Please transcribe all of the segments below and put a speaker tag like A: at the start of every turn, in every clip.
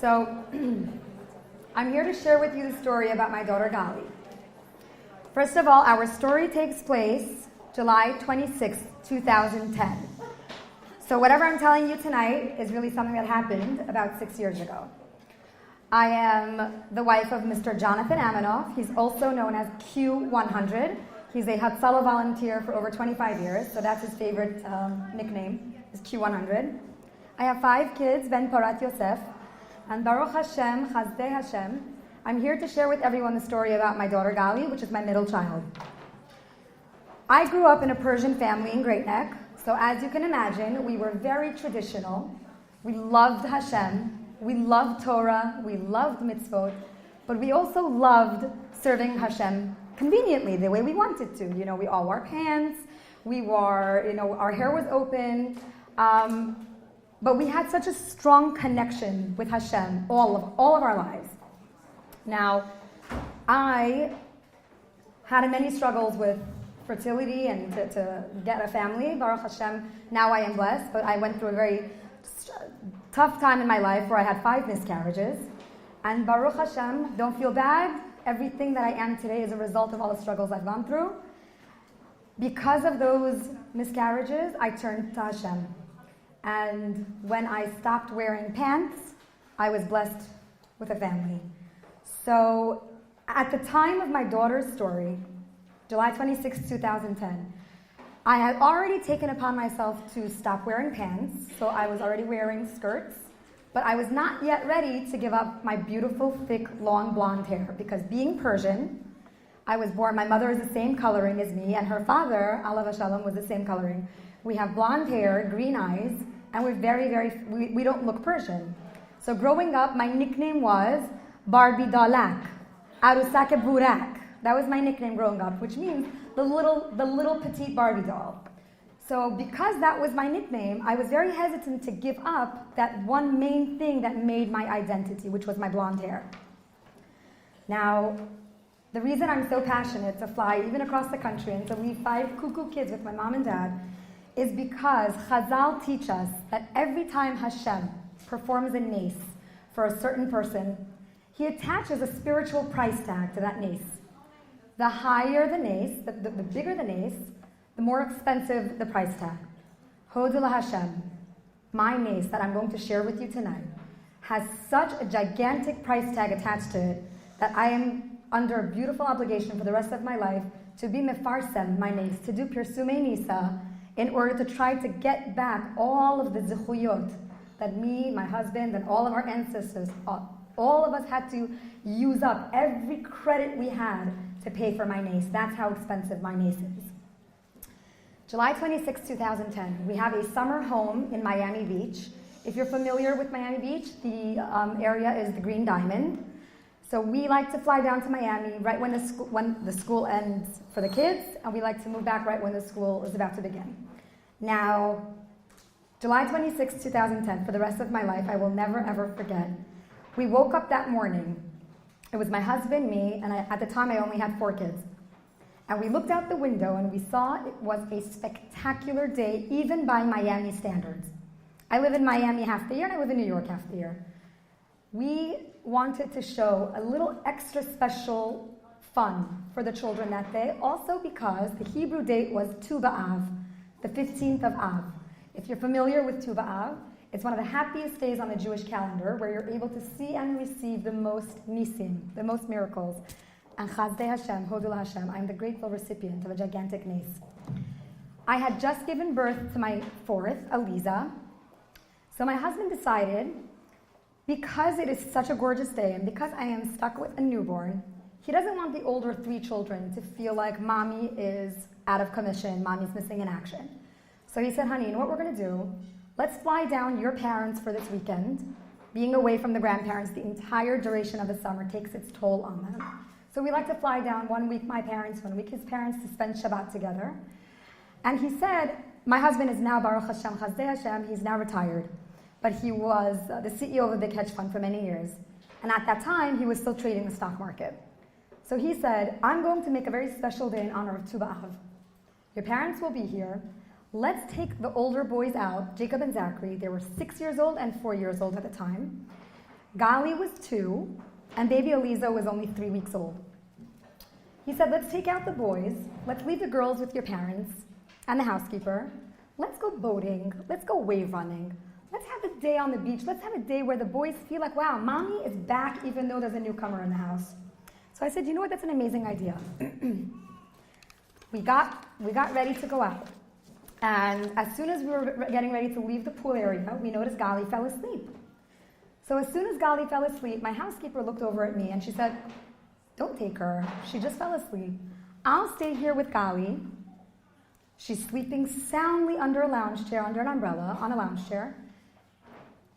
A: So, I'm here to share with you the story about my daughter Gali. First of all, our story takes place July 26, 2010. So whatever I'm telling you tonight is really something that happened about 6 years ago. I am the wife of Mr. Charlene Aminoff. He's also known as Q100. He's a Hatzalah volunteer for over 25 years, so that's his favorite nickname, is Q100. I have 5 kids, Ben Porat Yosef, and Baruch Hashem, Chazdei Hashem, I'm here to share with everyone the story about my daughter Gali, which is my middle child. I grew up in a Persian family in Great Neck, so as you can imagine, we were very traditional. We loved Hashem, we loved Torah, we loved mitzvot, but we also loved serving Hashem conveniently, the way we wanted to. You know, we all wore pants, we wore, our hair was open, but we had such a strong connection with Hashem all of our lives. Now, I had many struggles with fertility and to get a family. Baruch Hashem, now I am blessed, but I went through a very tough time in my life where I had 5 miscarriages. And Baruch Hashem, don't feel bad. Everything that I am today is a result of all the struggles I've gone through. Because of those miscarriages, I turned to Hashem. And when I stopped wearing pants, I was blessed with a family. So at the time of my daughter's story, July 26, 2010, I had already taken upon myself to stop wearing pants, so I was already wearing skirts, but I was not yet ready to give up my beautiful, thick, long blonde hair, because being Persian, I was born, my mother is the same coloring as me, and her father, Alav Shalom, was the same coloring. We have blonde hair, green eyes, and we're we don't look Persian. So growing up, my nickname was Barbie Dalak, Arusake Burak. That was my nickname growing up, which means the little petite Barbie doll. So because that was my nickname, I was very hesitant to give up that one main thing that made my identity, which was my blonde hair. Now, the reason I'm so passionate to fly even across the country and to leave 5 cuckoo kids with my mom and dad is because Chazal teach us that every time Hashem performs a nace for a certain person, he attaches a spiritual price tag to that nace. The higher the nace, the bigger the nace, the more expensive the price tag. Hodul Hashem, my nace that I'm going to share with you tonight, has such a gigantic price tag attached to it that I am under a beautiful obligation for the rest of my life to be mefarsem, my nace, to do pirsumei nisa, in order to try to get back all of the zichuyot that me, my husband, and all of our ancestors, all of us had to use up every credit we had to pay for my nace. That's how expensive my nace is. July 26, 2010, we have a summer home in Miami Beach. If you're familiar with Miami Beach, the area is the Green Diamond. So we like to fly down to Miami right when the school ends for the kids, and we like to move back right when the school is about to begin. Now, July 26, 2010, for the rest of my life, I will never ever forget. We woke up that morning. It was my husband, me, and at the time I only had 4 kids. And we looked out the window and we saw it was a spectacular day, even by Miami standards. I live in Miami half the year and I live in New York half the year. We wanted to show a little extra special fun for the children that day, also because the Hebrew date was Tu B'Av, the 15th of Av. If you're familiar with Tu B'Av, it's one of the happiest days on the Jewish calendar where you're able to see and receive the most nisim, the most miracles. And Chazdei Hashem, Hodul Hashem, I'm the grateful recipient of a gigantic nace. I had just given birth to my 4th, Aliza. So my husband decided, because it is such a gorgeous day and because I am stuck with a newborn, he doesn't want the older 3 children to feel like mommy is out of commission, mommy's missing in action. So he said, honey, you know what we're going to do? Let's fly down your parents for this weekend. Being away from the grandparents the entire duration of the summer takes its toll on them. So we like to fly down 1 week my parents, 1 week his parents, to spend Shabbat together. And he said, my husband is now Baruch Hashem, Chazdei Hashem, he's now retired. But he was the CEO of a big hedge fund for many years. And at that time, he was still trading the stock market. So he said, I'm going to make a very special day in honor of Tu B'Av. Your parents will be here. Let's take the older boys out, Jacob and Zachary. They were 6 years old and 4 years old at the time. Gali was 2, and baby Eliza was only 3 weeks old. He said, let's take out the boys, let's leave the girls with your parents and the housekeeper, let's go boating, let's go wave running, let's have a day on the beach, let's have a day where the boys feel like, wow, mommy is back even though there's a newcomer in the house. So I said, you know what, that's an amazing idea. We got ready to go out. And as soon as we were getting ready to leave the pool area, we noticed Gali fell asleep. So as soon as Gali fell asleep, my housekeeper looked over at me and she said, don't take her. She just fell asleep. I'll stay here with Gali. She's sleeping soundly under a lounge chair, under an umbrella, on a lounge chair.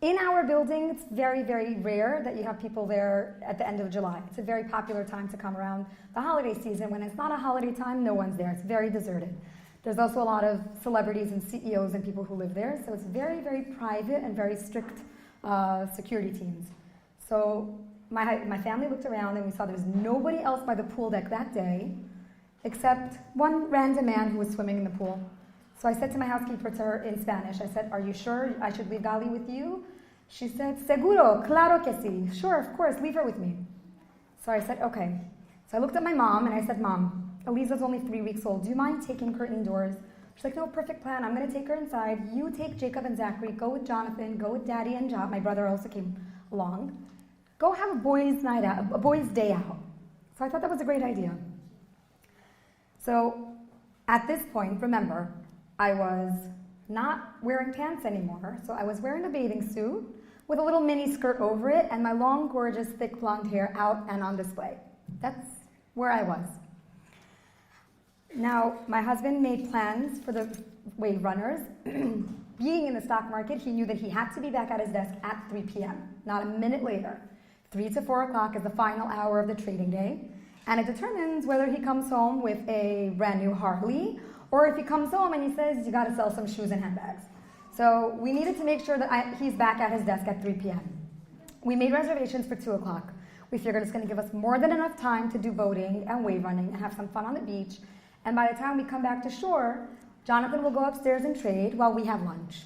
A: In our building, it's very, very rare that you have people there at the end of July. It's a very popular time to come around the holiday season. When it's not a holiday time, no one's there. It's very deserted. There's also a lot of celebrities and CEOs and people who live there, so it's very, very private and very strict security teams. So my family looked around and we saw there was nobody else by the pool deck that day except one random man who was swimming in the pool. So I said to my housekeeper, to her in Spanish, I said, are you sure I should leave Gali with you? She said, seguro, claro que sí. Sure, of course, leave her with me. So I said, okay. So I looked at my mom and I said, Mom, Eliza's only 3 weeks old. Do you mind taking her indoors? She's like, no, perfect plan. I'm going to take her inside. You take Jacob and Zachary. Go with Jonathan. Go with Daddy and Job. My brother also came along. Go have a boys' night out, a boys' day out. So I thought that was a great idea. So at this point, remember, I was not wearing pants anymore. So I was wearing a bathing suit with a little mini skirt over it and my long, gorgeous, thick blonde hair out and on display. That's where I was. Now, my husband made plans for the wave runners. Being in the stock market, he knew that he had to be back at his desk at 3 p.m., not a minute later. 3 to 4 o'clock is the final hour of the trading day, and it determines whether he comes home with a brand new Harley, or if he comes home and he says, you gotta sell some shoes and handbags. So we needed to make sure that he's back at his desk at 3 p.m. We made reservations for 2 o'clock. We figured it's gonna give us more than enough time to do boating and wave running and have some fun on the beach. And by the time we come back to shore, Jonathan will go upstairs and trade while we have lunch.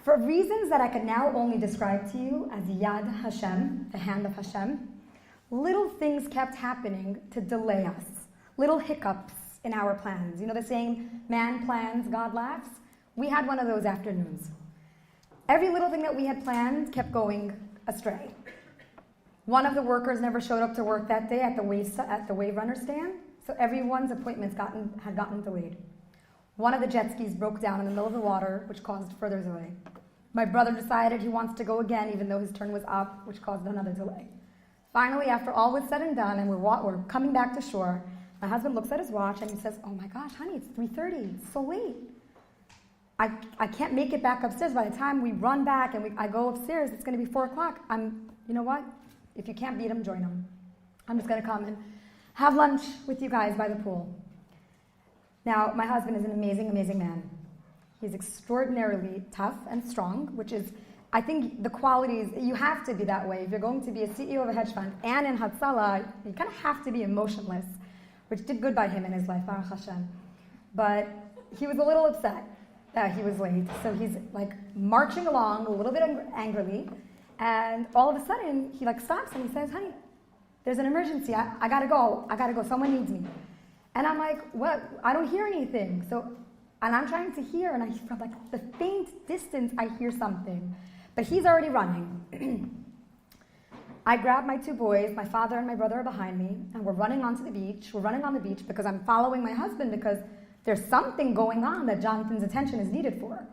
A: For reasons that I can now only describe to you as Yad Hashem, the hand of Hashem, little things kept happening to delay us. Little hiccups in our plans. You know the saying, man plans, God laughs? We had one of those afternoons. Every little thing that we had planned kept going astray. One of the workers never showed up to work that day at the wave runner stand, so everyone's appointments had gotten delayed. One of the jet skis broke down in the middle of the water, which caused further delay. My brother decided he wants to go again, even though his turn was up, which caused another delay. Finally, after all was said and done, and we're coming back to shore, my husband looks at his watch and he says, oh my gosh, honey, it's 3:30, it's so late. I can't make it back upstairs. By the time we run back and I go upstairs, it's going to be 4 o'clock. You know what? If you can't beat him, join him. I'm just going to come and have lunch with you guys by the pool. Now, my husband is an amazing, amazing man. He's extraordinarily tough and strong, which is, I think, the qualities, you have to be that way. If you're going to be a CEO of a hedge fund and in Hatzalah, you kind of have to be emotionless, which did good by him in his life, Baruch Hashem. But he was a little upset that he was late, so he's like marching along a little bit angrily, and all of a sudden, he like stops and he says, honey, there's an emergency, I gotta go, someone needs me. And I'm like, what? I don't hear anything. And I'm trying to hear, and from like the faint distance, I hear something. But he's already running. I grab my 2 boys, my father and my brother are behind me, and we're running onto the beach. We're running on the beach because I'm following my husband because there's something going on that Jonathan's attention is needed for.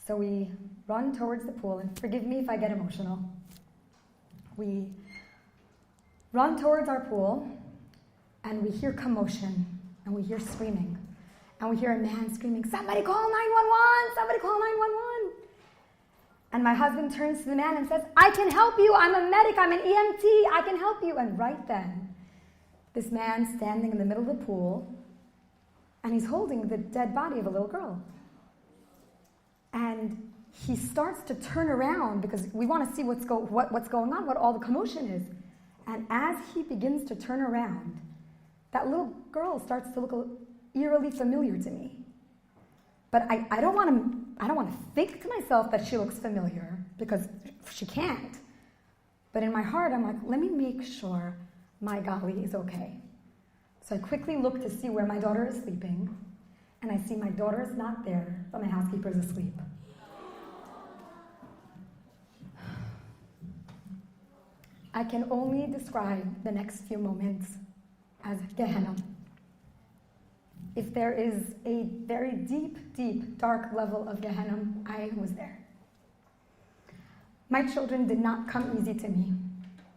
A: So we run towards the pool, and forgive me if I get emotional. We run towards our pool, and we hear commotion, and we hear screaming. And we hear a man screaming, somebody call 911, somebody call 911. And my husband turns to the man and says, I can help you, I'm a medic, I'm an EMT, I can help you. And right then, this man standing in the middle of the pool, and he's holding the dead body of a little girl. And he starts to turn around because we want to see what's going on, what all the commotion is. And as he begins to turn around, that little girl starts to look eerily familiar to me. But I don't want to to think to myself that she looks familiar, because she can't. But in my heart, I'm like, let me make sure my Gali is okay. So I quickly look to see where my daughter is sleeping, and I see my daughter is not there, but my housekeeper is asleep. I can only describe the next few moments as Gehenna. If there is a very deep, deep, dark level of Gehenna, I was there. My children did not come easy to me.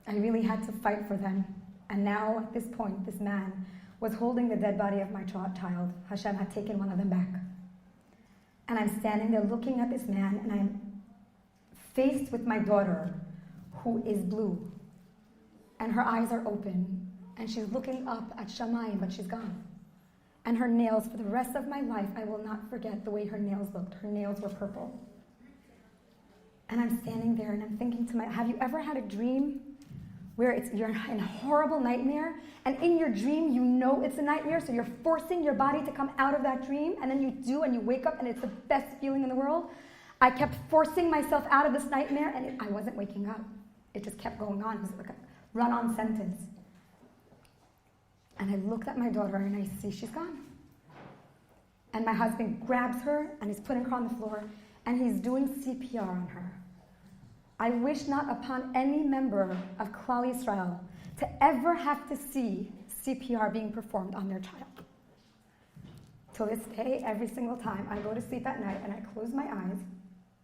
A: I really had to fight for them. And now, at this point, this man was holding the dead body of my child. Hashem had taken one of them back. And I'm standing there looking at this man, and I'm faced with my daughter, who is blue. And her eyes are open, and she's looking up at Shamayim, but she's gone. And her nails, for the rest of my life, I will not forget the way her nails looked. Her nails were purple. And I'm standing there, and I'm thinking to have you ever had a dream where you're in a horrible nightmare, and in your dream you know it's a nightmare, so you're forcing your body to come out of that dream, and then you do, and you wake up, and it's the best feeling in the world? I kept forcing myself out of this nightmare, and I wasn't waking up. It just kept going on. It was like a run-on sentence. And I looked at my daughter, and I see she's gone. And my husband grabs her, and he's putting her on the floor, and he's doing CPR on her. I wish not upon any member of Klal Yisrael to ever have to see CPR being performed on their child. Till this day, every single time I go to sleep at night and I close my eyes,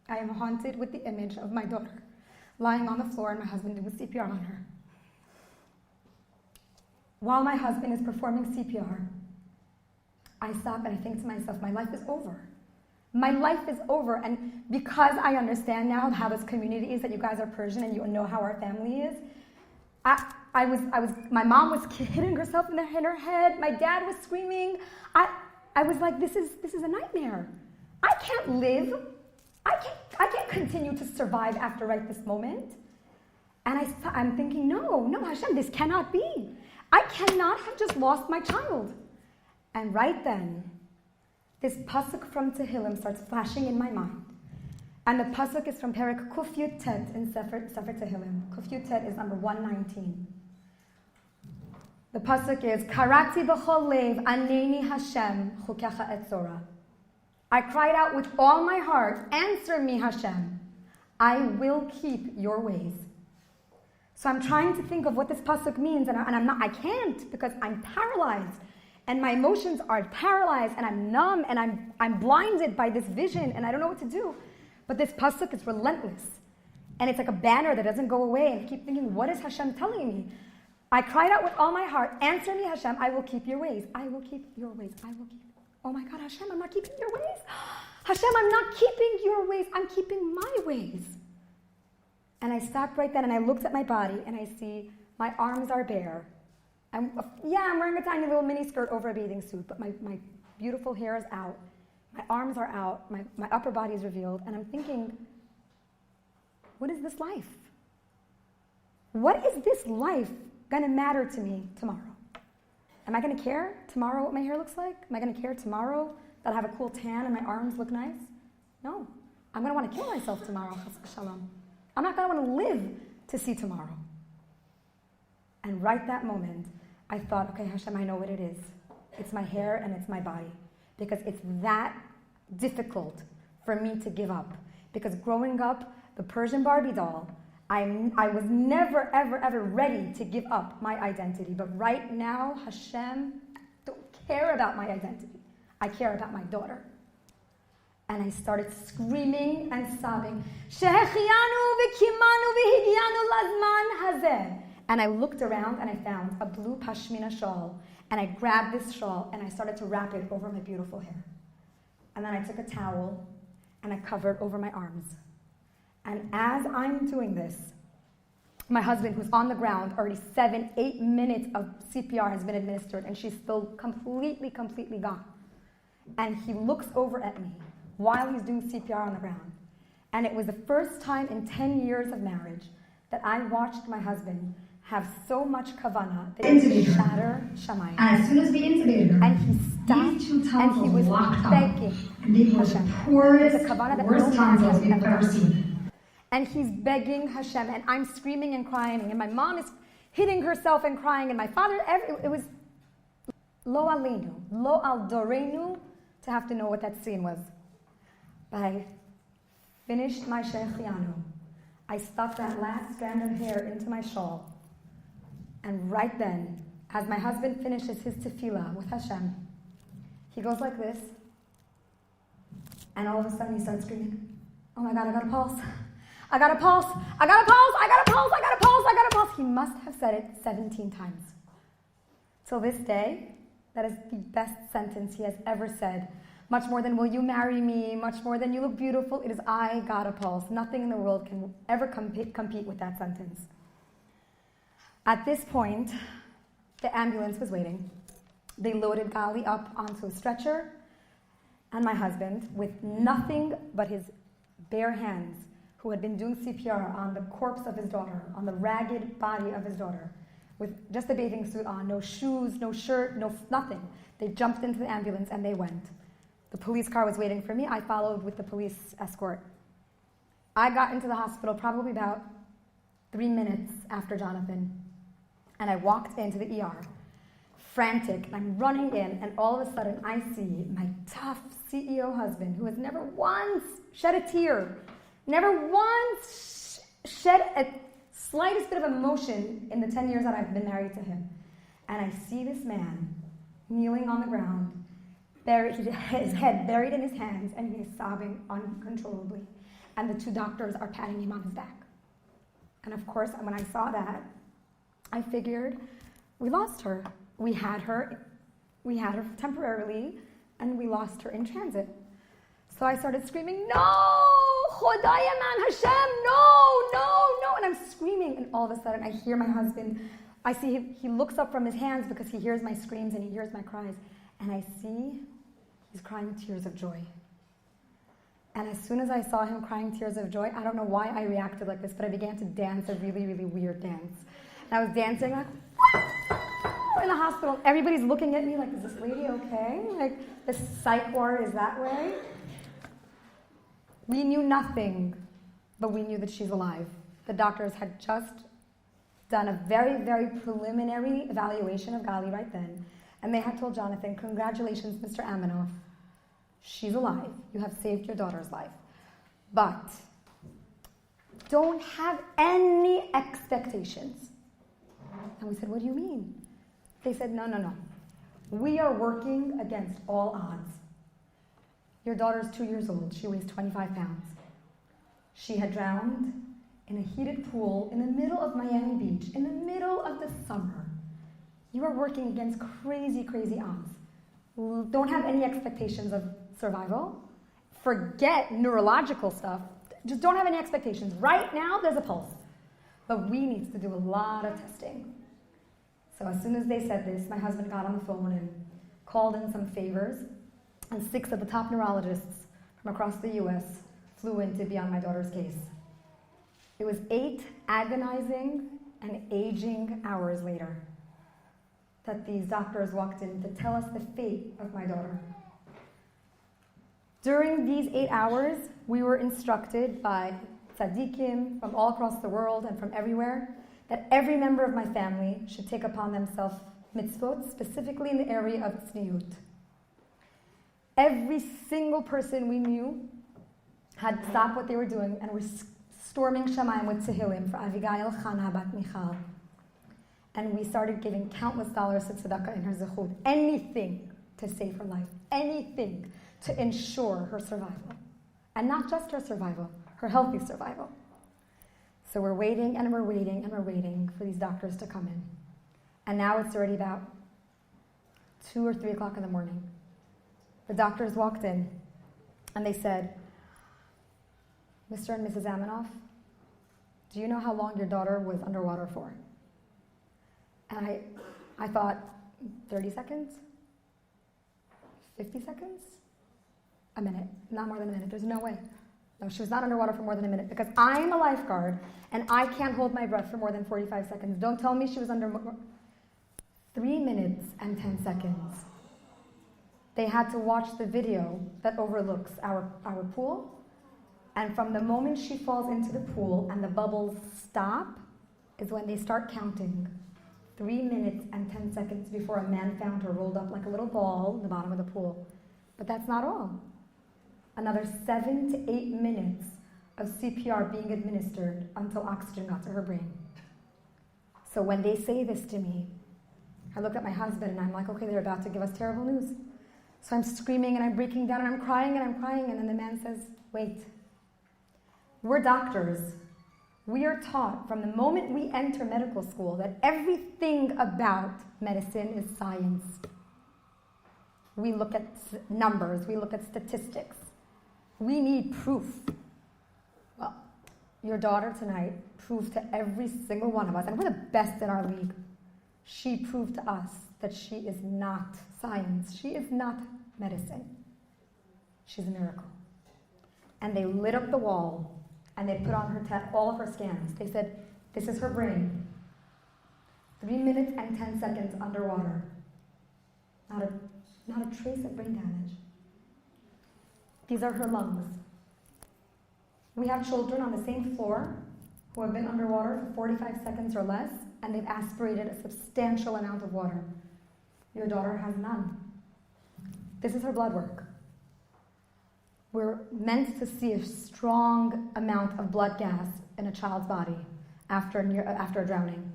A: I am haunted with the image of my daughter lying on the floor and my husband doing CPR on her. While my husband is performing CPR, I stop and I think to myself, my life is over. My life is over. And because I understand now how this community is, that you guys are Persian and you know how our family is, my mom was hitting herself in her head. My dad was screaming. I was like, this is a nightmare. I can't live. I can't continue to survive after right this moment. And I'm thinking, no, Hashem, this cannot be. I cannot have just lost my child. And right then, this pasuk from Tehillim starts flashing in my mind. And the pasuk is from Perek Kuf Yud Tet in Sefer Tehillim. Kuf Yud Tet is number 119. The pasuk is, Karati b'chol lev aneni Hashem chukecha etzora. I cried out with all my heart, answer me Hashem. I will keep your ways. So I'm trying to think of what this pasuk means, and I can't, because I'm paralyzed. And my emotions are paralyzed, and I'm numb, and I'm blinded by this vision, and I don't know what to do. But this pasuk is relentless. And it's like a banner that doesn't go away, and I keep thinking, what is Hashem telling me? I cried out with all my heart, answer me Hashem, I will keep your ways. I will keep your ways. I will keep. Oh my God, Hashem, I'm not keeping your ways. Hashem, I'm not keeping your ways. I'm keeping my ways. And I stopped right then, and I looked at my body, and I see my arms are bare. I'm wearing a tiny little mini skirt over a bathing suit, but my beautiful hair is out. My arms are out. My upper body is revealed. And I'm thinking, what is this life? What is this life going to matter to me tomorrow? Am I going to care tomorrow what my hair looks like? Am I going to care tomorrow that I have a cool tan and my arms look nice? No. I'm going to want to kill myself tomorrow. Shalom. I'm not going to want to live to see tomorrow. And right that moment, I thought, okay, Hashem, I know what it is. It's my hair and it's my body. Because it's that difficult for me to give up. Because growing up, the Persian Barbie doll, I was never, ever, ever ready to give up my identity. But right now, Hashem, don't care about my identity. I care about my daughter. And I started screaming and sobbing, Shehechianu v'kimanu v'higianu lazman hazeh. And I looked around and I found a blue pashmina shawl. And I grabbed this shawl and I started to wrap it over my beautiful hair. And then I took a towel and I covered over my arms. And as I'm doing this, my husband, who's on the ground, already 7-8 minutes of CPR has been administered, and she's still completely gone. And he looks over at me while he's doing CPR on the ground. And it was the first time in 10 years of marriage that I watched my husband have so much kavana that it will shatter Shamayim.
B: And as soon as we intubated her,
A: And he stopped
B: these two
A: and
B: tonsils
A: he was
B: locked up.
A: begging
B: And they were the
A: Hashem.
B: poorest,
A: The kavana that
B: worst
A: no man
B: tonsils
A: has
B: we've
A: ever
B: ever
A: seen.
B: seen.
A: And he's begging Hashem, and I'm screaming and crying, and my mom is hitting herself and crying, and my father, it was lo alinu, lo al dorenu, to have to know what that scene was. But I finished my shechianu. I stuffed that last strand of hair into my shawl. And right then, as my husband finishes his tefillah with Hashem, he goes like this, and all of a sudden he starts screaming, oh my God, I got a pulse. I got a pulse. I got a pulse. I got a pulse. I got a pulse. I got a pulse. He must have said it 17 times. Till this day, that is the best sentence he has ever said. Much more than, will you marry me? Much more than, you look beautiful. It is, I got a pulse. Nothing in the world can ever compete with that sentence. At this point, the ambulance was waiting. They loaded Gali up onto a stretcher, and my husband, with nothing but his bare hands, who had been doing CPR on the corpse of his daughter, on the ragged body of his daughter, with just a bathing suit on, no shoes, no shirt, nothing. They jumped into the ambulance and they went. The police car was waiting for me. I followed with the police escort. I got into the hospital probably about 3 minutes after Jonathan, and I walked into the ER, frantic, and I'm running in, and all of a sudden I see my tough CEO husband, who has never once shed a tear, never once shed a slightest bit of emotion in the 10 years that I've been married to him. And I see this man kneeling on the ground, his head buried in his hands, and he is sobbing uncontrollably. And the two doctors are patting him on his back. And of course, when I saw that, I figured we lost her. We had her temporarily, and we lost her in transit. So I started screaming, no! Chodaya man Hashem, no! And I'm screaming, and all of a sudden I hear my husband. I see he looks up from his hands because he hears my screams and he hears my cries. And I see he's crying tears of joy. And as soon as I saw him crying tears of joy, I don't know why I reacted like this, but I began to dance a really, really weird dance. And I was dancing like, in the hospital. Everybody's looking at me like, is this lady okay? Like, the psych ward is that way? We knew nothing, but we knew that she's alive. The doctors had just done a very, very preliminary evaluation of Gali right then, and they had told Jonathan, congratulations, Mr. Aminoff. She's alive. You have saved your daughter's life. But don't have any expectations. And we said, what do you mean? They said, no. We are working against all odds. Your daughter's 2 years old. She weighs 25 pounds. She had drowned in a heated pool in the middle of Miami Beach, in the middle of the summer. You are working against crazy, crazy odds. Don't have any expectations of survival. Forget neurological stuff. Just don't have any expectations. Right now, there's a pulse. But we need to do a lot of testing. So as soon as they said this, my husband got on the phone and called in some favors, and 6 of the top neurologists from across the U.S. flew in to be on my daughter's case. It was 8 agonizing and aging hours later that these doctors walked in to tell us the fate of my daughter. During these 8 hours, we were instructed by tzaddikim from all across the world and from everywhere that every member of my family should take upon themselves mitzvot, specifically in the area of Tsniout. Every single person we knew had stopped what they were doing and were storming Shamayim with Tehillim for Avigail Chana Bat Michal. And we started giving countless dollars to tzedakah in her zechut. Anything to save her life. Anything to ensure her survival. And not just her survival, her healthy survival. So we're waiting and we're waiting and we're waiting for these doctors to come in. And now it's already about 2 or 3 o'clock in the morning. The doctors walked in and they said, Mr. and Mrs. Aminoff, do you know how long your daughter was underwater for? And I thought, 30 seconds? 50 seconds? A minute. Not more than a minute. There's no way. No, she was not underwater for more than a minute because I'm a lifeguard and I can't hold my breath for more than 45 seconds. Don't tell me she was under 3 minutes and 10 seconds. They had to watch the video that overlooks our pool. And from the moment she falls into the pool and the bubbles stop is when they start counting 3 minutes and 10 seconds before a man found her rolled up like a little ball in the bottom of the pool. But that's not all. Another 7 to 8 minutes of CPR being administered until oxygen got to her brain. So when they say this to me, I look at my husband and I'm like, okay, they're about to give us terrible news. So I'm screaming and I'm breaking down and I'm crying, and then the man says, wait. We're doctors. We are taught from the moment we enter medical school that everything about medicine is science. We look at numbers, we look at statistics. We need proof. Well, your daughter tonight proved to every single one of us, and we're the best in our league. She proved to us that she is not science. She is not medicine. She's a miracle. And they lit up the wall and they put on her all of her scans. They said, this is her brain. 3 minutes and 10 seconds underwater. Not a trace of brain damage. These are her lungs. We have children on the same floor who have been underwater for 45 seconds or less, and they've aspirated a substantial amount of water. Your daughter has none. This is her blood work. We're meant to see a strong amount of blood gas in a child's body after drowning.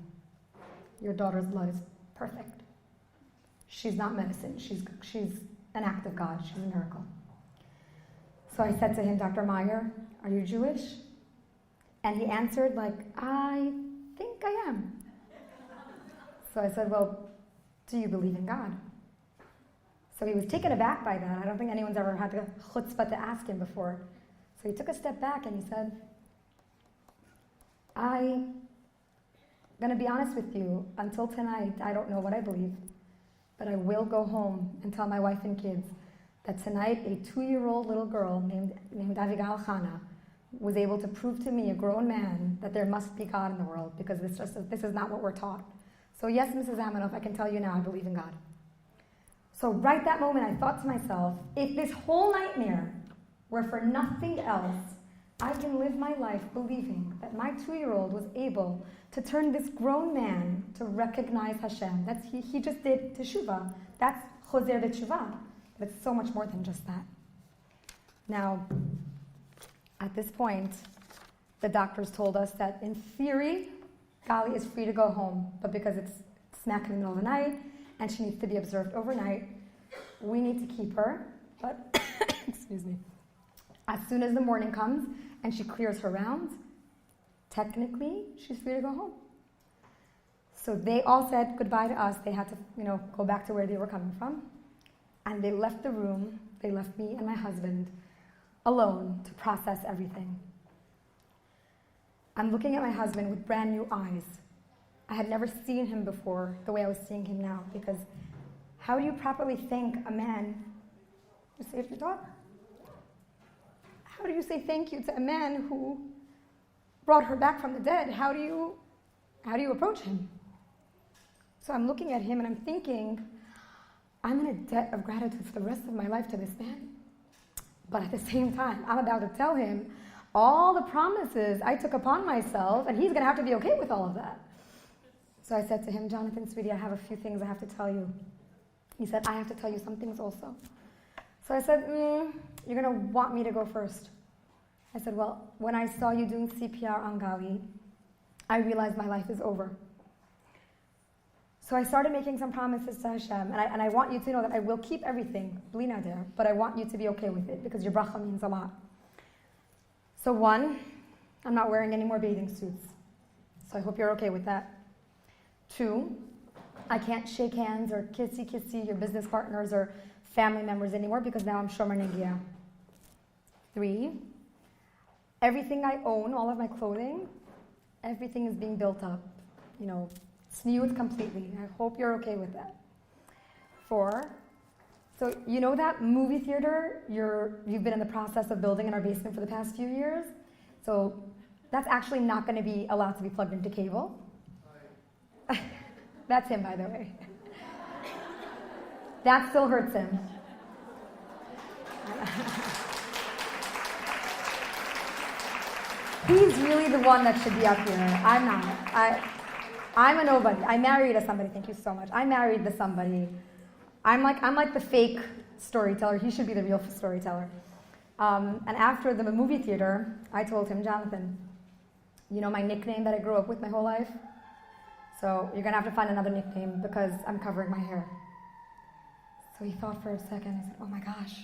A: Your daughter's blood is perfect. She's not medicine. She's an act of God. She's a miracle. So I said to him, Dr. Meyer, are you Jewish? And he answered I think I am. So I said, well, do you believe in God? So he was taken aback by that. I don't think anyone's ever had the chutzpah to ask him before. So he took a step back and he said, I'm going to be honest with you. Until tonight, I don't know what I believe. But I will go home and tell my wife and kids that tonight a 2-year-old little girl named Avigal Chana was able to prove to me, a grown man, that there must be God in the world, because this is not what we're taught. So yes, Mrs. Aminoff, I can tell you now, I believe in God. So right that moment, I thought to myself, if this whole nightmare were for nothing else, I can live my life believing that my 2-year-old was able to turn this grown man to recognize Hashem. He just did teshuvah. That's chozer v'teshuvah. But it's so much more than just that. Now, at this point, the doctors told us that in theory, Gali is free to go home, but because it's smack in the middle of the night and she needs to be observed overnight, we need to keep her. But, excuse me, as soon as the morning comes and she clears her rounds, technically, she's free to go home. So they all said goodbye to us. They had to, go back to where they were coming from. And they left the room. They left me and my husband alone to process everything. I'm looking at my husband with brand new eyes. I had never seen him before the way I was seeing him now, because how do you properly thank a man who saved your daughter? How do you say thank you to a man who brought her back from the dead? How do you approach him? So I'm looking at him and I'm thinking, I'm in a debt of gratitude for the rest of my life to this man. But at the same time, I'm about to tell him all the promises I took upon myself, and he's going to have to be okay with all of that. So I said to him, Jonathan, sweetie, I have a few things I have to tell you. He said, I have to tell you some things also. So I said, you're going to want me to go first. I said, well, when I saw you doing CPR on Gali, I realized my life is over. So I started making some promises to Hashem, and I want you to know that I will keep everything, bli nader, but I want you to be okay with it, because your bracha means a lot. So 1, I'm not wearing any more bathing suits. So I hope you're okay with that. 2, I can't shake hands or kissy your business partners or family members anymore, because now I'm shomer negia. 3, everything I own, all of my clothing, everything is being built up, Tsniout completely. I hope you're okay with that. 4, So you know that movie theater you've been in the process of building in our basement for the past few years? So that's actually not going to be allowed to be plugged into cable. That's him, by the way. That still hurts him. He's really the one that should be up here. I'm not. I'm a nobody. I married a somebody. Thank you so much. I married the somebody. I'm like the fake storyteller. He should be the real storyteller. And after the movie theater, I told him, Jonathan, you know my nickname that I grew up with my whole life? So you're going to have to find another nickname because I'm covering my hair. So he thought for a second. He said, oh my gosh.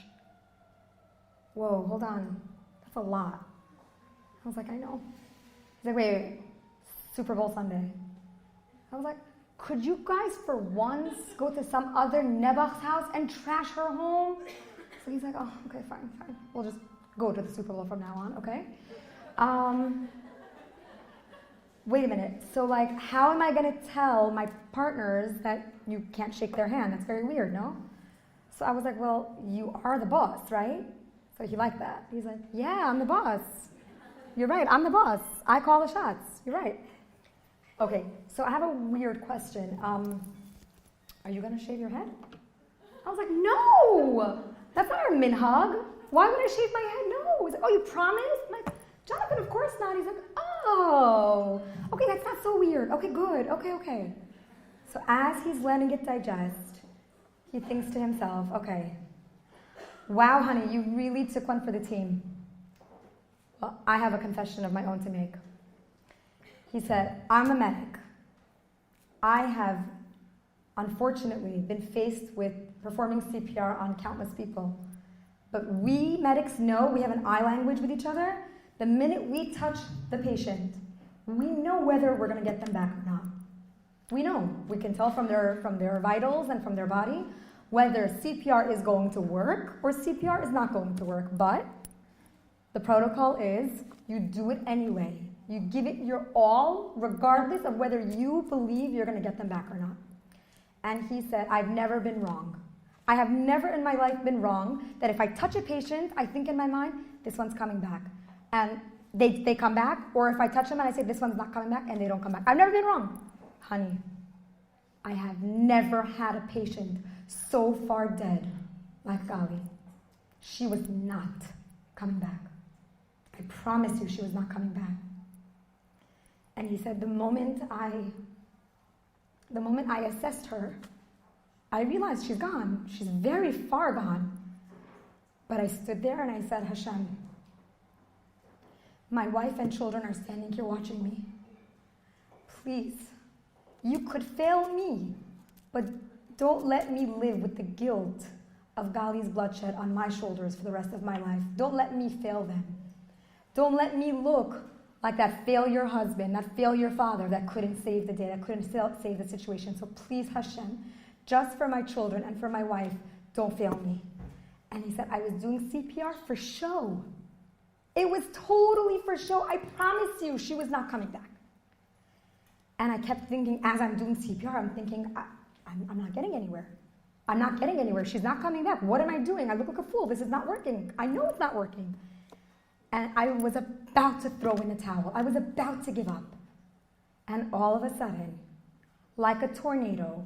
A: Whoa, hold on. That's a lot. I was like, I know. He's like, wait. Super Bowl Sunday. I was like, could you guys for once go to some other Nebuch's house and trash her home? So he's like, oh, okay, fine. We'll just go to the Super Bowl from now on, okay? Wait a minute. So, like, how am I going to tell my partners that you can't shake their hand? That's very weird, no? So I was like, well, you are the boss, right? So he liked that. He's like, yeah, I'm the boss. You're right, I'm the boss. I call the shots. You're right. Okay, so I have a weird question. Are you going to shave your head? I was like, no! That's not our minhag. Why would I shave my head? No. He's like, oh, you promised? I'm like, Jonathan, of course not. He's like, oh, okay, that's not so weird. Okay, good. Okay. So as he's letting it digest, he thinks to himself, okay, wow, honey, you really took one for the team. Well, I have a confession of my own to make. He said, I'm a medic. I have, unfortunately, been faced with performing CPR on countless people. But we medics know we have an eye language with each other. The minute we touch the patient, we know whether we're going to get them back or not. We know. We can tell from their vitals and from their body whether CPR is going to work or CPR is not going to work. But the protocol is you do it anyway. You give it your all, regardless of whether you believe you're going to get them back or not. And he said, I've never been wrong. I have never in my life been wrong that if I touch a patient, I think in my mind, this one's coming back. And they come back, or if I touch them and I say, this one's not coming back, and they don't come back. I've never been wrong. Honey, I have never had a patient so far dead like Gali. She was not coming back. I promise you she was not coming back. And he said, the moment I assessed her, I realized she's gone. She's very far gone. But I stood there and I said, Hashem, my wife and children are standing here watching me. Please, you could fail me, but don't let me live with the guilt of Gali's bloodshed on my shoulders for the rest of my life. Don't let me fail them. Don't let me look like that failure husband, that failure father that couldn't save the day, that couldn't save the situation. So please, Hashem, just for my children and for my wife, don't fail me. And he said, I was doing CPR for show. It was totally for show. I promise you, she was not coming back. And I kept thinking, as I'm doing CPR, I'm thinking, I'm not getting anywhere. I'm not getting anywhere. She's not coming back. What am I doing? I look like a fool. This is not working. I know it's not working. And I was about to throw in the towel. I was about to give up. And all of a sudden, like a tornado,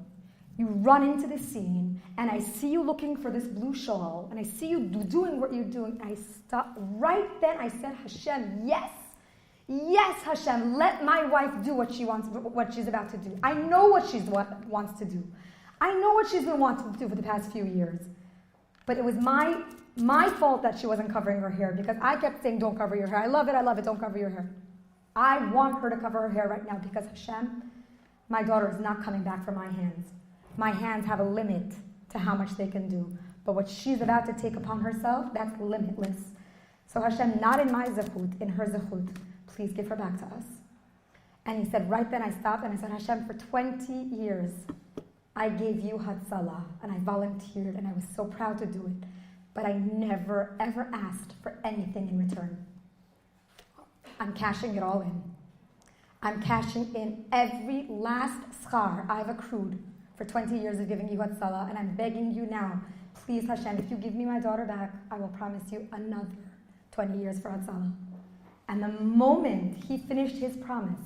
A: you run into the scene, and I see you looking for this blue shawl, and I see you doing what you're doing. I stopped right then. I said, Hashem, yes. Yes, Hashem, let my wife do what she's about to do. I know what she wants to do. I know what she's been wanting to do for the past few years. But it was my fault that she wasn't covering her hair, because I kept saying, don't cover your hair. I love it, don't cover your hair. I want her to cover her hair right now because, Hashem, my daughter is not coming back from my hands. My hands have a limit to how much they can do. But what she's about to take upon herself, that's limitless. So Hashem, not in my zechut, in her zechut, please give her back to us. And he said, right then I stopped and I said, Hashem, for 20 years, I gave you Hatzalah, and I volunteered, and I was so proud to do it. But I never, ever asked for anything in return. I'm cashing it all in. I'm cashing in every last schar I've accrued for 20 years of giving you Hatzalah, and I'm begging you now, please, Hashem, if you give me my daughter back, I will promise you another 20 years for Hatzalah. And the moment he finished his promise,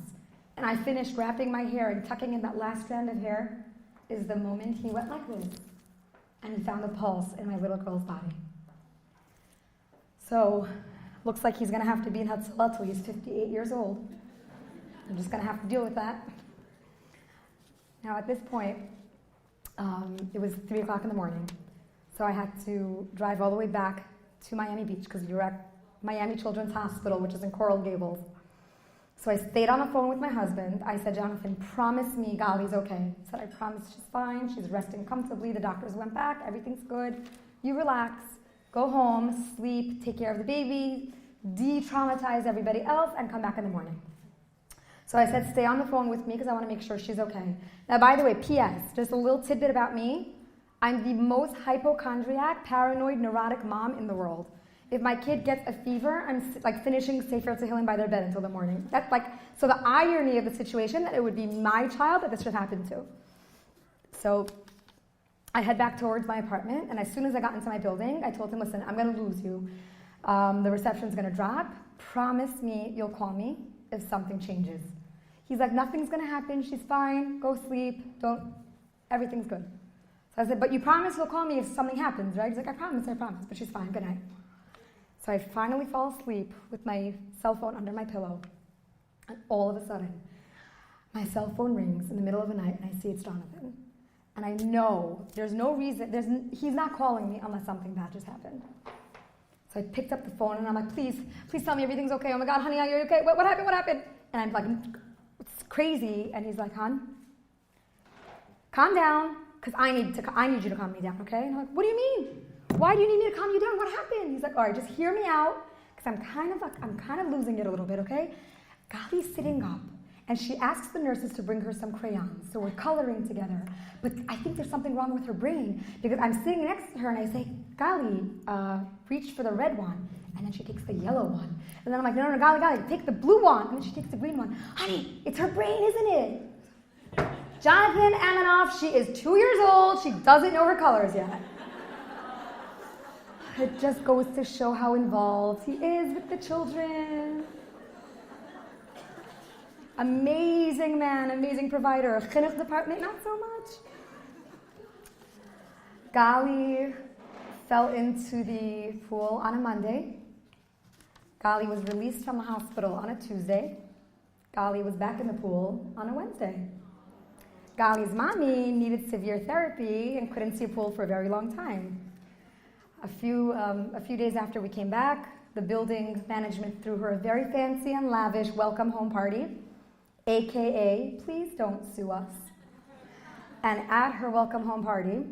A: and I finished wrapping my hair and tucking in that last strand of hair, is the moment he went like this, and he found a pulse in my little girl's body. So, looks like he's going to have to be in Hatzalah till he's 58 years old. I'm just going to have to deal with that. Now, at this point, it was 3 o'clock in the morning, so I had to drive all the way back to Miami Beach because we were at Miami Children's Hospital, which is in Coral Gables. So I stayed on the phone with my husband. I said, Jonathan, promise me Gali's okay. He said, I promise she's fine. She's resting comfortably. The doctors went back. Everything's good. You relax. Go home, sleep, take care of the baby, de-traumatize everybody else, and come back in the morning. So I said, stay on the phone with me because I want to make sure she's okay. Now, by the way, P.S., just a little tidbit about me. I'm the most hypochondriac, paranoid, neurotic mom in the world. If my kid gets a fever, I'm like finishing Sefer Tehillim by their bed until the morning. That's like, so the irony of the situation that it would be my child that this should happen to. So I head back towards my apartment, and as soon as I got into my building, I told him, listen, I'm going to lose you. The reception's going to drop. Promise me you'll call me if something changes. He's like, nothing's going to happen. She's fine. Go sleep. Everything's good. So I said, but you promise you'll call me if something happens, right? He's like, I promise, but she's fine. Good night. So I finally fall asleep with my cell phone under my pillow. And all of a sudden, my cell phone rings in the middle of the night, and I see it's Jonathan. And I know there's no reason, he's not calling me unless something bad just happened. So I picked up the phone, and I'm like, please tell me everything's okay. Oh my God, honey, are you okay? What happened? And I'm like, it's crazy. And he's like, hon, calm down, because I need you to calm me down, okay? And I'm like, what do you mean? Why do you need me to calm you down? What happened? He's like, all right, just hear me out, because I'm kind of losing it a little bit, okay? Gali's sitting up, and she asks the nurses to bring her some crayons, so we're coloring together. But I think there's something wrong with her brain, because I'm sitting next to her, and I say, Gali, reach for the red one. And then she takes the yellow one. And then I'm like, no, Gali, take the blue one. And then she takes the green one. Honey, it's her brain, isn't it? Jonathan Aminoff, she is 2 years old. She doesn't know her colors yet. It just goes to show how involved he is with the children. Amazing man, amazing provider. Chinuch department, not so much. Gali fell into the pool on a Monday. Gali was released from the hospital on a Tuesday. Gali was back in the pool on a Wednesday. Gali's mommy needed severe therapy and couldn't see a pool for a very long time. A few days after we came back, the building management threw her a very fancy and lavish welcome home party, AKA, please don't sue us. And at her welcome home party,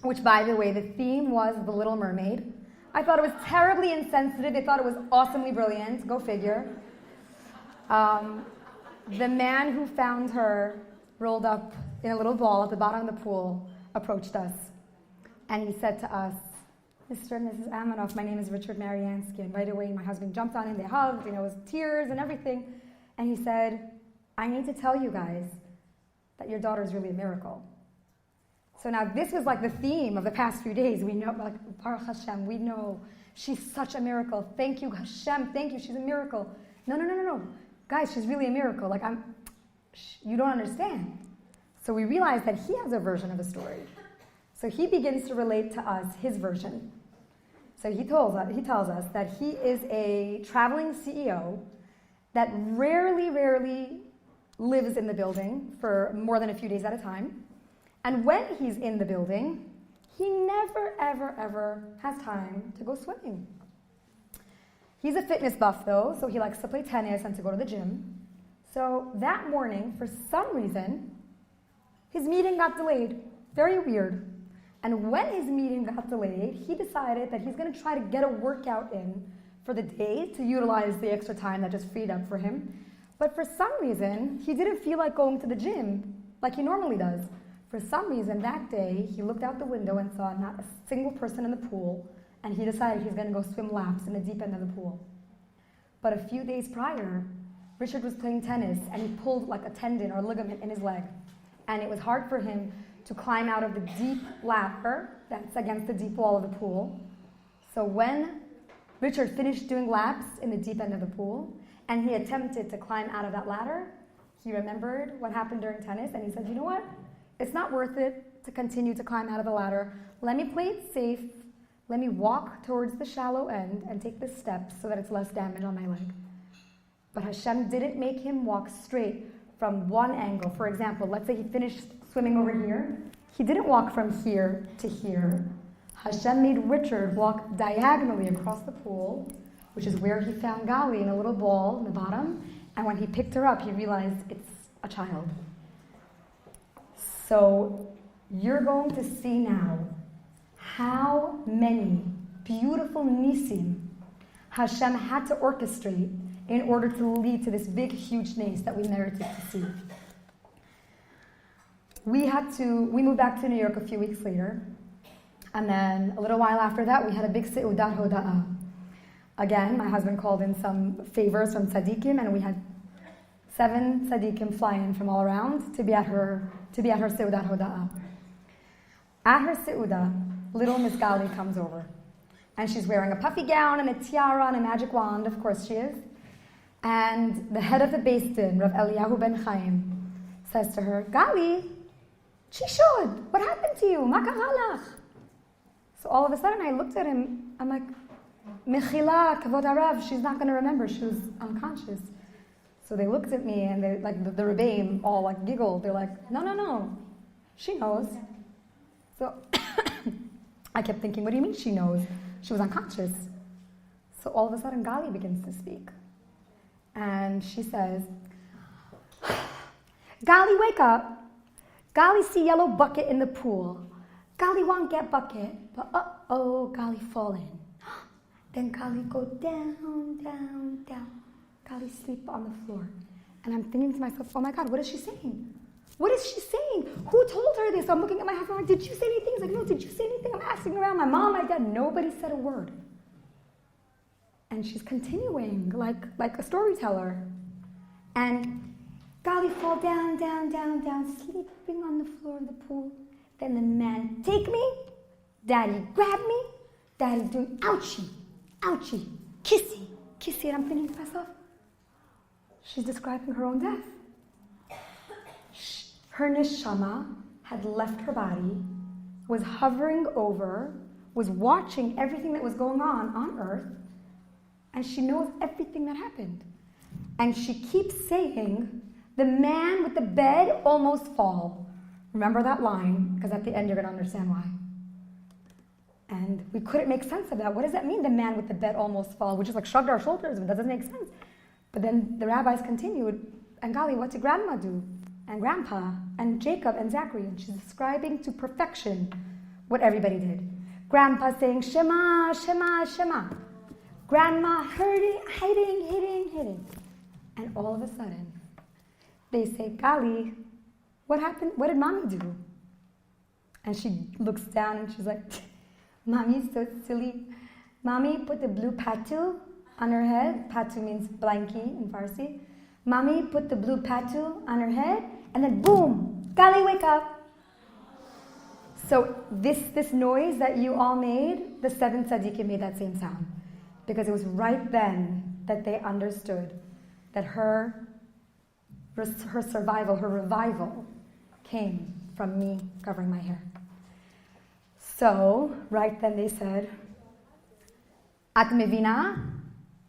A: which by the way, the theme was The Little Mermaid. I thought it was terribly insensitive. They thought it was awesomely brilliant. Go figure. The man who found her rolled up in a little ball at the bottom of the pool approached us. And he said to us, Mr. and Mrs. Aminoff, my name is Richard Mariansky. And right away, my husband jumped on him. They hugged, it was tears and everything. And he said, I need to tell you guys that your daughter is really a miracle. So now this was like the theme of the past few days. We know, like, Baruch Hashem, we know she's such a miracle. Thank you, Hashem, thank you, she's a miracle. No. Guys, she's really a miracle. Like, you don't understand. So we realized that he has a version of the story. So he begins to relate to us his version. So he tells us that he is a traveling CEO that rarely lives in the building for more than a few days at a time. And when he's in the building, he never, ever has time to go swimming. He's a fitness buff, though, so he likes to play tennis and to go to the gym. So that morning, for some reason, his meeting got delayed. Very weird. And when his meeting got delayed, he decided that he's going to try to get a workout in for the day to utilize the extra time that just freed up for him. But for some reason, he didn't feel like going to the gym like he normally does. For some reason, that day, he looked out the window and saw not a single person in the pool, and he decided he's going to go swim laps in the deep end of the pool. But a few days prior, Richard was playing tennis, and he pulled like a tendon or ligament in his leg. And it was hard for him to climb out of the deep ladder that's against the deep wall of the pool. So when Richard finished doing laps in the deep end of the pool, and he attempted to climb out of that ladder, he remembered what happened during tennis, and he said, you know what? It's not worth it to continue to climb out of the ladder. Let me play it safe. Let me walk towards the shallow end and take the steps so that it's less damage on my leg. But Hashem didn't make him walk straight from one angle. For example, let's say he finished swimming over here. He didn't walk from here to here. Hashem made Richard walk diagonally across the pool, which is where he found Gali in a little ball in the bottom. And when he picked her up, he realized it's a child. So you're going to see now how many beautiful nisim Hashem had to orchestrate in order to lead to this big, huge nace that we merited to see. We moved back to New York a few weeks later, and then a little while after that, we had a big Tsniout&Torah. Again, my husband called in some favors from tzaddikim, and we had 7 tzaddikim fly in from all around to be at her Tsniout&Torah. At her Seudah, little Miss Gali comes over, and she's wearing a puffy gown and a tiara and a magic wand, of course she is. And the head of the Beis Din, Rav Eliyahu ben Chaim, says to her, Gali, Chishod, what happened to you? Ma kara lach? So all of a sudden I looked at him, I'm like, Mechila, kavod harav, she's not going to remember, she was unconscious. So they looked at me and they, like the Rebbeim all like giggled. They're like, no, she knows. So I kept thinking, what do you mean she knows? She was unconscious. So all of a sudden Gali begins to speak. And she says, Gali, wake up. Gali see yellow bucket in the pool. Gali won't get bucket, but Gali fall in. Then Gali go down, down, down. Gali sleep on the floor. And I'm thinking to myself, oh my God, what is she saying? What is she saying? Who told her this? So I'm looking at my husband, like, did you say anything? He's like, no, did you say anything? I'm asking around my mom, my dad. Nobody said a word. And she's continuing like a storyteller. And Gali fall down, down, down, down, sleeping on the floor of the pool. Then the man take me, daddy grab me, daddy doing ouchie, ouchie, kissy, kissy. And I'm thinking to myself, she's describing her own death. Her neshama had left her body, was hovering over, was watching everything that was going on earth, and she knows everything that happened. And she keeps saying, the man with the bed almost fall. Remember that line, because at the end you're going to understand why. And we couldn't make sense of that. What does that mean, the man with the bed almost fall? We just like shrugged our shoulders, but that doesn't make sense. But then the rabbis continued, and Gali, what did grandma do? And grandpa, and Jacob, and Zachary. And she's describing to perfection what everybody did. Grandpa saying, Shema, Shema, Shema. Grandma hitting. And all of a sudden, they say, Gali, what happened? What did mommy do? And she looks down and she's like, Mommy's so silly. Mommy put the blue patu on her head. Patu means blankie in Farsi. Mommy put the blue patu on her head, and then boom, Gali, wake up. So this noise that you all made, the 7 tzaddikim made that same sound. Because it was right then that they understood that her survival, her revival, came from me covering my hair. So, right then they said, At mevina?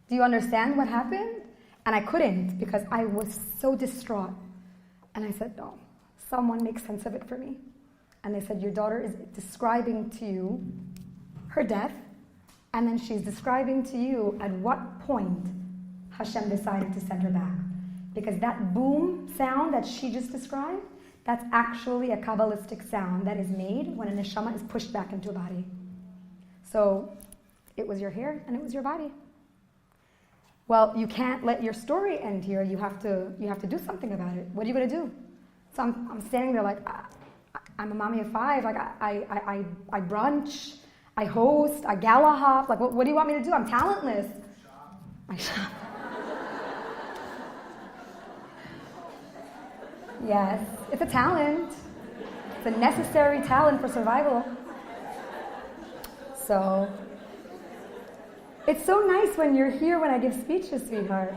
A: Do you understand what happened? And I couldn't because I was so distraught. And I said, no, someone make sense of it for me. And they said, your daughter is describing to you her death, and then she's describing to you at what point Hashem decided to send her back. Because that boom sound that she just described, that's actually a Kabbalistic sound that is made when a neshama is pushed back into a body. So it was your hair and it was your body. Well, you can't let your story end here. You have to do something about it. What are you going to do? So I'm standing there like, I'm a mommy of 5. Like I brunch, I host, I gala hop. Like what do you want me to do? I'm talentless. I shop. Yes, it's a talent. It's a necessary talent for survival. So, it's so nice when you're here when I give speeches, sweetheart.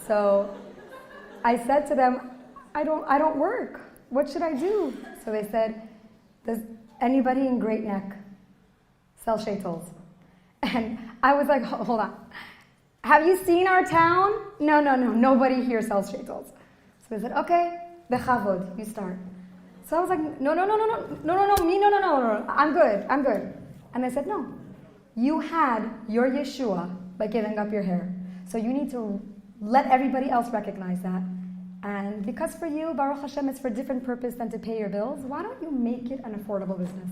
A: So, I said to them, I don't work. What should I do? So they said, does anybody in Great Neck sell shaitels? And I was like, hold on. Have you seen our town? No, nobody here sells shaitels. So they said, okay, bechavod, you start. So I was like, no, I'm good. And they said, no, you had your Yeshua by giving up your hair. So you need to let everybody else recognize that. And because for you, Baruch Hashem, it's for a different purpose than to pay your bills, why don't you make it an affordable business?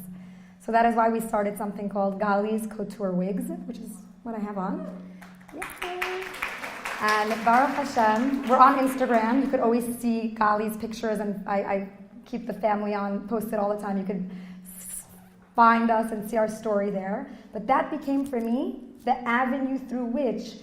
A: So that is why we started something called Gali's Couture Wigs, which is what I have on. Yay. And Baruch Hashem, we're on Instagram. You could always see Gali's pictures, and I keep the family on posted all the time. You could find us and see our story there. But that became, for me, the avenue through which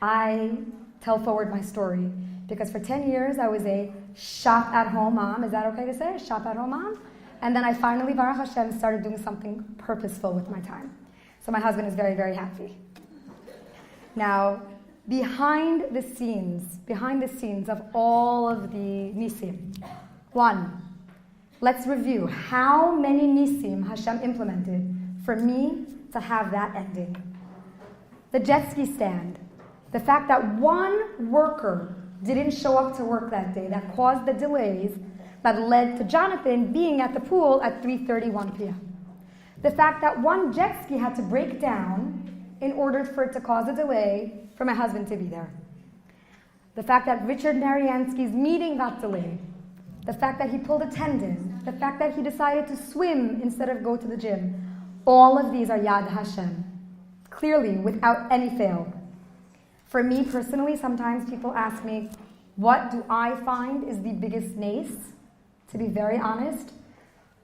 A: I tell forward my story. Because for 10 years, I was a shop-at-home mom. Is that okay to say? Shop-at-home mom? And then I finally, Baruch Hashem, started doing something purposeful with my time. So my husband is very, very happy. Now, behind the scenes of all of the nisim, one, let's review how many nisim Hashem implemented for me to have that ending. The jet ski stand, the fact that one worker didn't show up to work that day, that caused the delays that led to Jonathan being at the pool at 3:31 p.m. The fact that one jet ski had to break down in order for it to cause a delay for my husband to be there. The fact that Richard Mariansky's meeting got delayed. The fact that he pulled a tendon. The fact that he decided to swim instead of go to the gym. All of these are Yad Hashem. Clearly, without any fail. For me personally, sometimes people ask me, what do I find is the biggest nace? To be very honest,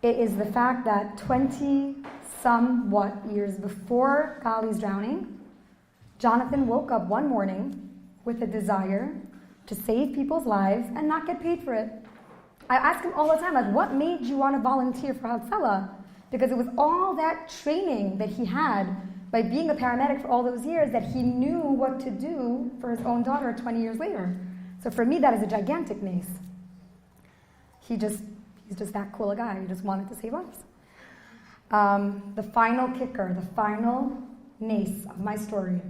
A: it is the fact that 20-somewhat years before Gali's drowning, Jonathan woke up one morning with a desire to save people's lives and not get paid for it. I ask him all the time, like, what made you want to volunteer for Hatzalah? Because it was all that training that he had by being a paramedic for all those years that he knew what to do for his own daughter 20 years later. So for me, that is a gigantic nace. He's just that cool a guy. He just wanted to save lives. The final kicker, the final nace of my story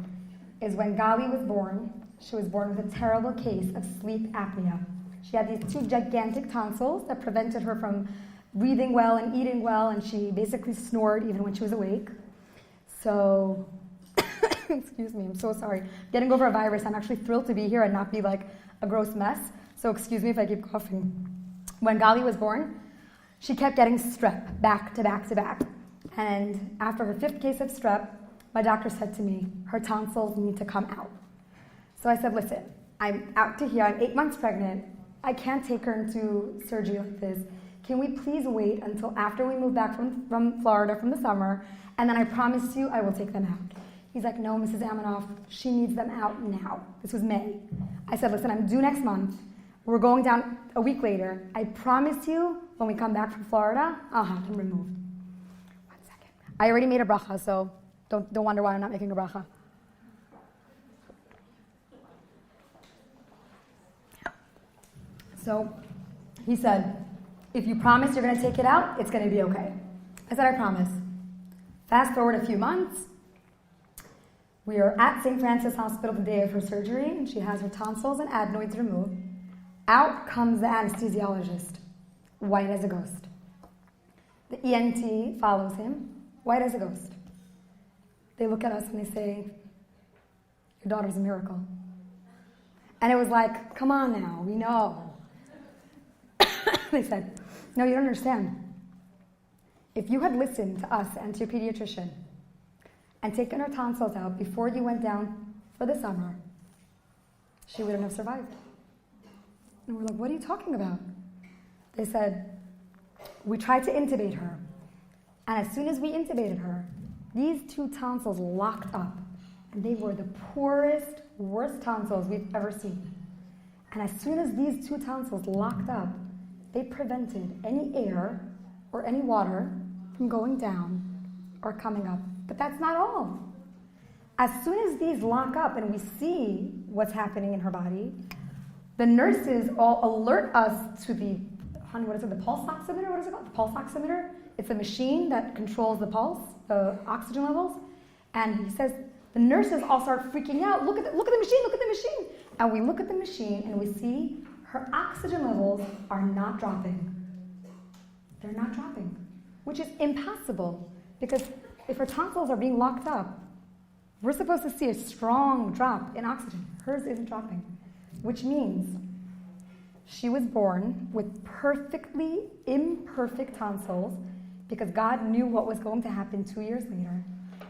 A: is when Gali was born. She was born with a terrible case of sleep apnea. She had these two gigantic tonsils that prevented her from breathing well and eating well, and she basically snored even when she was awake. So, excuse me, I'm so sorry. Getting over a virus, I'm actually thrilled to be here and not be like a gross mess. So excuse me if I keep coughing. When Gali was born, she kept getting strep back to back to back. And after her 5th case of strep, my doctor said to me, her tonsils need to come out. So I said, listen, I'm out to here, I'm 8 months pregnant. I can't take her into surgery like this. Can we please wait until after we move back from Florida from the summer, and then I promise you I will take them out. He's like, no, Mrs. Aminoff, she needs them out now. This was May. I said, listen, I'm due next month. We're going down a week later. I promise you, when we come back from Florida, I'll have them removed. 1 second. I already made a bracha, so don't wonder why I'm not making a bracha. So he said, if you promise you're going to take it out, it's going to be okay. I said, I promise. Fast forward a few months. We are at St. Francis Hospital the day of her surgery, and she has her tonsils and adenoids removed. Out comes the anesthesiologist, white as a ghost. The ENT follows him, white as a ghost. They look at us and they say, your daughter's a miracle. And it was like, come on now, we know. They said, no, you don't understand. If you had listened to us and to your pediatrician and taken her tonsils out before you went down for the summer, she wouldn't have survived. And we're like, what are you talking about? They said, we tried to intubate her. And as soon as we intubated her, these 2 tonsils locked up. And they were the poorest, worst tonsils we've ever seen. And as soon as these 2 tonsils locked up, they prevented any air or any water from going down or coming up. But that's not all. As soon as these lock up and we see what's happening in her body, the nurses all alert us to the pulse oximeter? What is it called? The pulse oximeter? It's a machine that controls the pulse, the oxygen levels. And he says, the nurses all start freaking out. Look at the machine. And we look at the machine and we see her oxygen levels are not dropping. They're not dropping, which is impossible because if her tonsils are being locked up, we're supposed to see a strong drop in oxygen. Hers isn't dropping, which means she was born with perfectly imperfect tonsils because God knew what was going to happen 2 years later,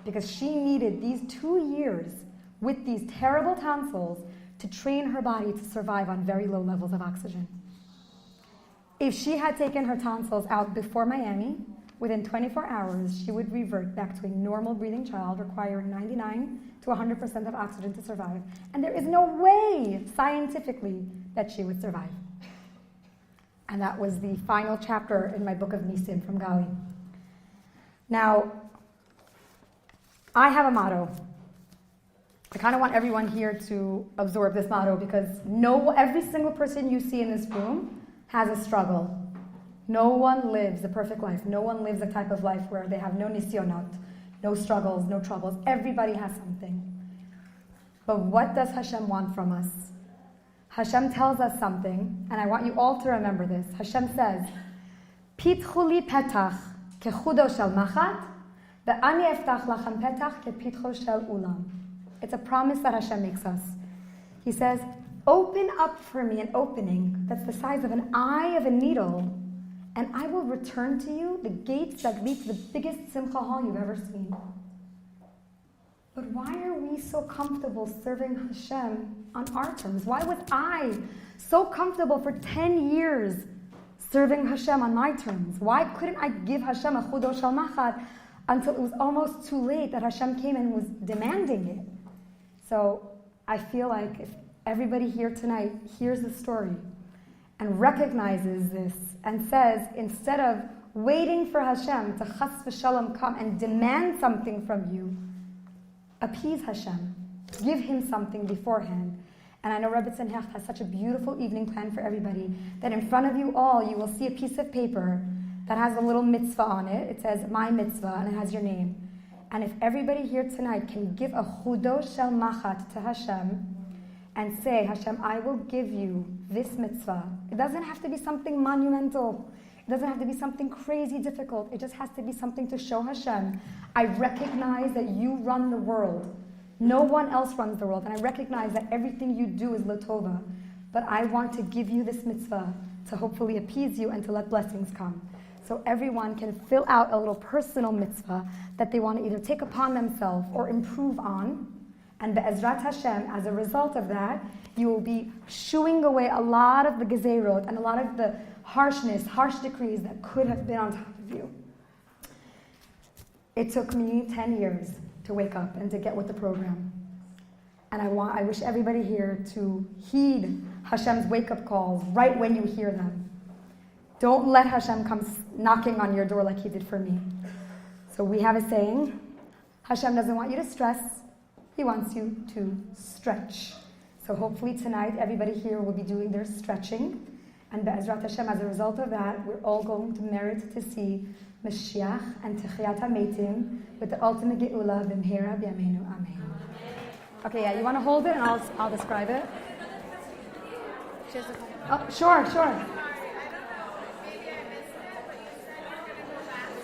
A: because she needed these 2 years with these terrible tonsils to train her body to survive on very low levels of oxygen. If she had taken her tonsils out before Miami, within 24 hours, she would revert back to a normal breathing child requiring 99 to 100% of oxygen to survive. And there is no way, scientifically, that she would survive. And that was the final chapter in my book of Nisim from Gali. Now, I have a motto. I kind of want everyone here to absorb this motto because every single person you see in this room has a struggle. No one lives a perfect life. No one lives a type of life where they have no nisyonot, no struggles, no troubles. Everybody has something. But what does Hashem want from us? Hashem tells us something, and I want you all to remember this. Hashem says, Pitchu li petach kechudo shel machat, ve'ani eftach lachem petach kepitcho shel ulam. It's a promise that Hashem makes us. He says, open up for me an opening that's the size of an eye of a needle, and I will return to you the gates that lead to the biggest simcha hall you've ever seen. But why are we so comfortable serving Hashem on our terms? Why was I so comfortable for 10 years serving Hashem on my terms? Why couldn't I give Hashem a chudo shel machat until it was almost too late that Hashem came and was demanding it? So I feel like if everybody here tonight hears the story and recognizes this and says, instead of waiting for Hashem to chas v'shalom come and demand something from you, appease Hashem. Give him something beforehand. And I know Rebbe Tsniout has such a beautiful evening plan for everybody that in front of you all you will see a piece of paper that has a little mitzvah on it. It says, my mitzvah, and it has your name. And if everybody here tonight can give a chudo shel machat to Hashem and say, Hashem, I will give you this mitzvah. It doesn't have to be something monumental. It doesn't have to be something crazy difficult. It just has to be something to show Hashem, I recognize that you run the world. No one else runs the world. And I recognize that everything you do is l'tova. But I want to give you this mitzvah to hopefully appease you and to let blessings come. So everyone can fill out a little personal mitzvah that they want to either take upon themselves or improve on. And be'ezrat Hashem, as a result of that, you will be shooing away a lot of the gezerot and a lot of the harsh decrees that could have been on top of you. It took me 10 years to wake up and to get with the program. And I wish everybody here to heed Hashem's wake-up calls right when you hear them. Don't let Hashem come knocking on your door like he did for me. So we have a saying, Hashem doesn't want you to stress, he wants you to stretch. So hopefully tonight everybody here will be doing their stretching. And Be'ezrat Hashem, as a result of that, we're all going to merit to see Mashiach and Techiyat HaMeitim with the ultimate Geula b'mhera b'yameinu. Amen. Okay, yeah, you want to hold it and I'll describe it? Oh, sure.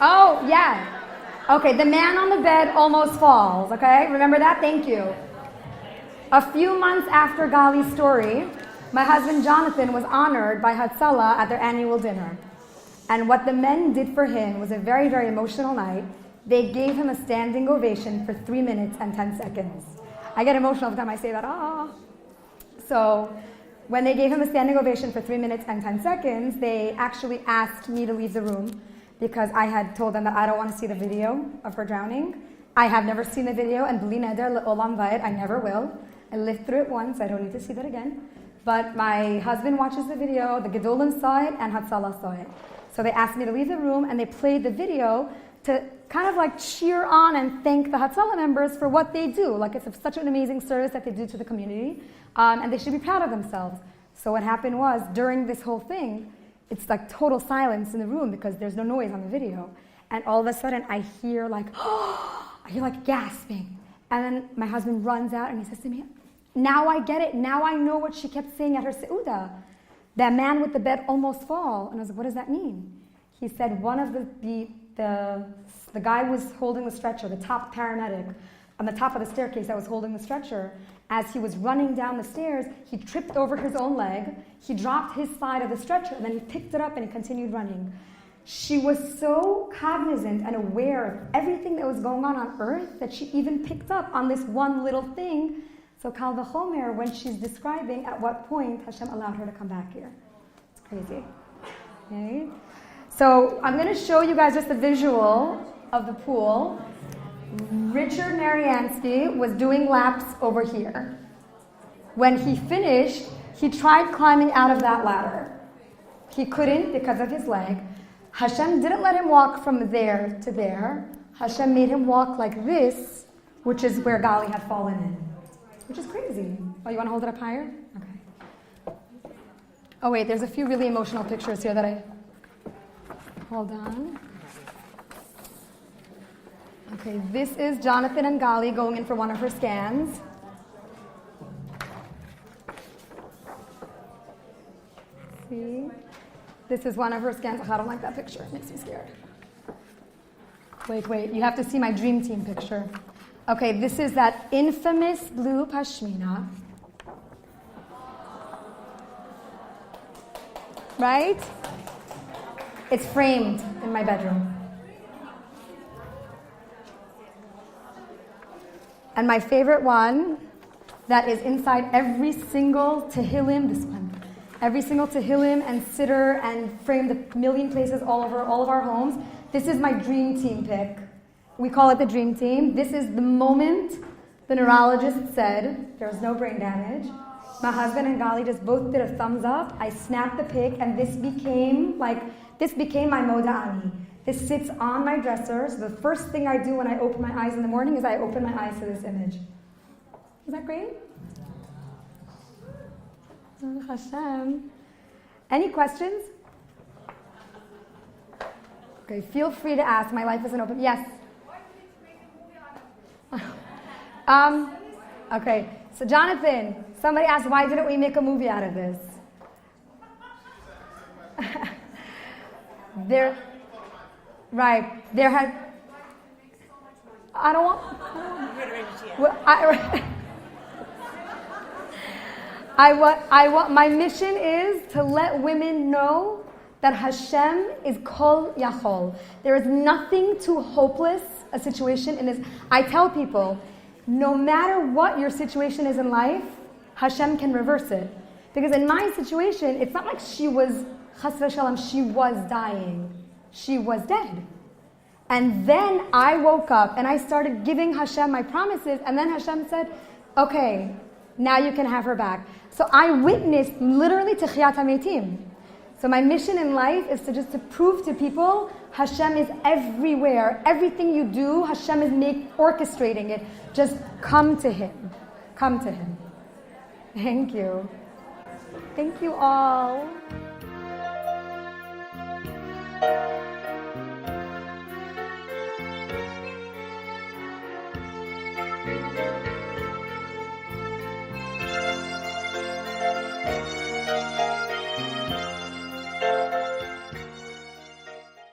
A: Oh, yeah. Okay, the man on the bed almost falls, okay? Remember that? Thank you. A few months after Gali's story, my husband Jonathan was honored by Hatzalah at their annual dinner. And what the men did for him was a very, very emotional night. They gave him a standing ovation for 3 minutes and 10 seconds. I get emotional every time I say that, So when they gave him a standing ovation for 3 minutes and 10 seconds, they actually asked me to leave the room because I had told them that I don't want to see the video of her drowning. I have never seen the video, and b'li neder le'olam va'ed, I never will. I lived through it once, I don't need to see that again. But my husband watches the video, the Gedolim saw it, and Hatzalah saw it. So they asked me to leave the room, and they played the video to kind of like cheer on and thank the Hatzalah members for what they do. Like it's such an amazing service that they do to the community, and they should be proud of themselves. So what happened was, during this whole thing, it's like total silence in the room because there's no noise on the video. And all of a sudden I hear like gasping. And then my husband runs out and he says to me, now I get it. Now I know what she kept saying at her seudah. That man with the bed almost fall. And I was like, what does that mean? He said one of the guy was holding the stretcher, the top paramedic, on the top of the staircase that was holding the stretcher. As he was running down the stairs, he tripped over his own leg. He dropped his side of the stretcher, and then he picked it up and he continued running. She was so cognizant and aware of everything that was going on earth that she even picked up on this one little thing. So Kal V'chomer, when she's describing at what point Hashem allowed her to come back here. It's crazy. Okay? So I'm going to show you guys just a visual of the pool. Richard Mariansky was doing laps over here. When he finished, he tried climbing out of that ladder. He couldn't because of his leg. Hashem didn't let him walk from there to there. Hashem made him walk like this, which is where Gali had fallen in. Which is crazy. Oh, you want to hold it up higher? Okay. Oh wait, there's a few really emotional pictures here that I... Hold on. Okay, this is Jonathan and Gali going in for one of her scans. See? This is one of her scans. Oh, I don't like that picture. It makes me scared. Wait. You have to see my dream team picture. Okay, this is that infamous blue pashmina. Right? It's framed in my bedroom. And my favorite one, that is inside every single Tehillim, this one. Every single Tehillim and Siddur and framed a million places all over all of our homes. This is my dream team pick. We call it the dream team. This is the moment the neurologist said there was no brain damage. My husband and Gali just both did a thumbs up. I snapped the pic, and this became my moda'ani. This sits on my dresser. So the first thing I do when I open my eyes in the morning is I open my eyes to this image. Is that great? Hashem. Any questions? Okay, feel free to ask. My life isn't open. Yes. Okay. So Jonathan, somebody asked, why didn't we make a movie out of this? My mission is to let women know that Hashem is Kol Yachol. There is nothing too hopeless a situation in this. I tell people, no matter what your situation is in life, Hashem can reverse it. Because in my situation, it's not like she was, chas v'shalom, she was dying. She was dead. And then I woke up and I started giving Hashem my promises, and then Hashem said, okay, now you can have her back. So I witnessed literally Techiyat HaMeitim. So my mission in life is to prove to people Hashem is everywhere. Everything you do, Hashem is orchestrating it. Just come to Him. Come to Him. Thank you. Thank you all.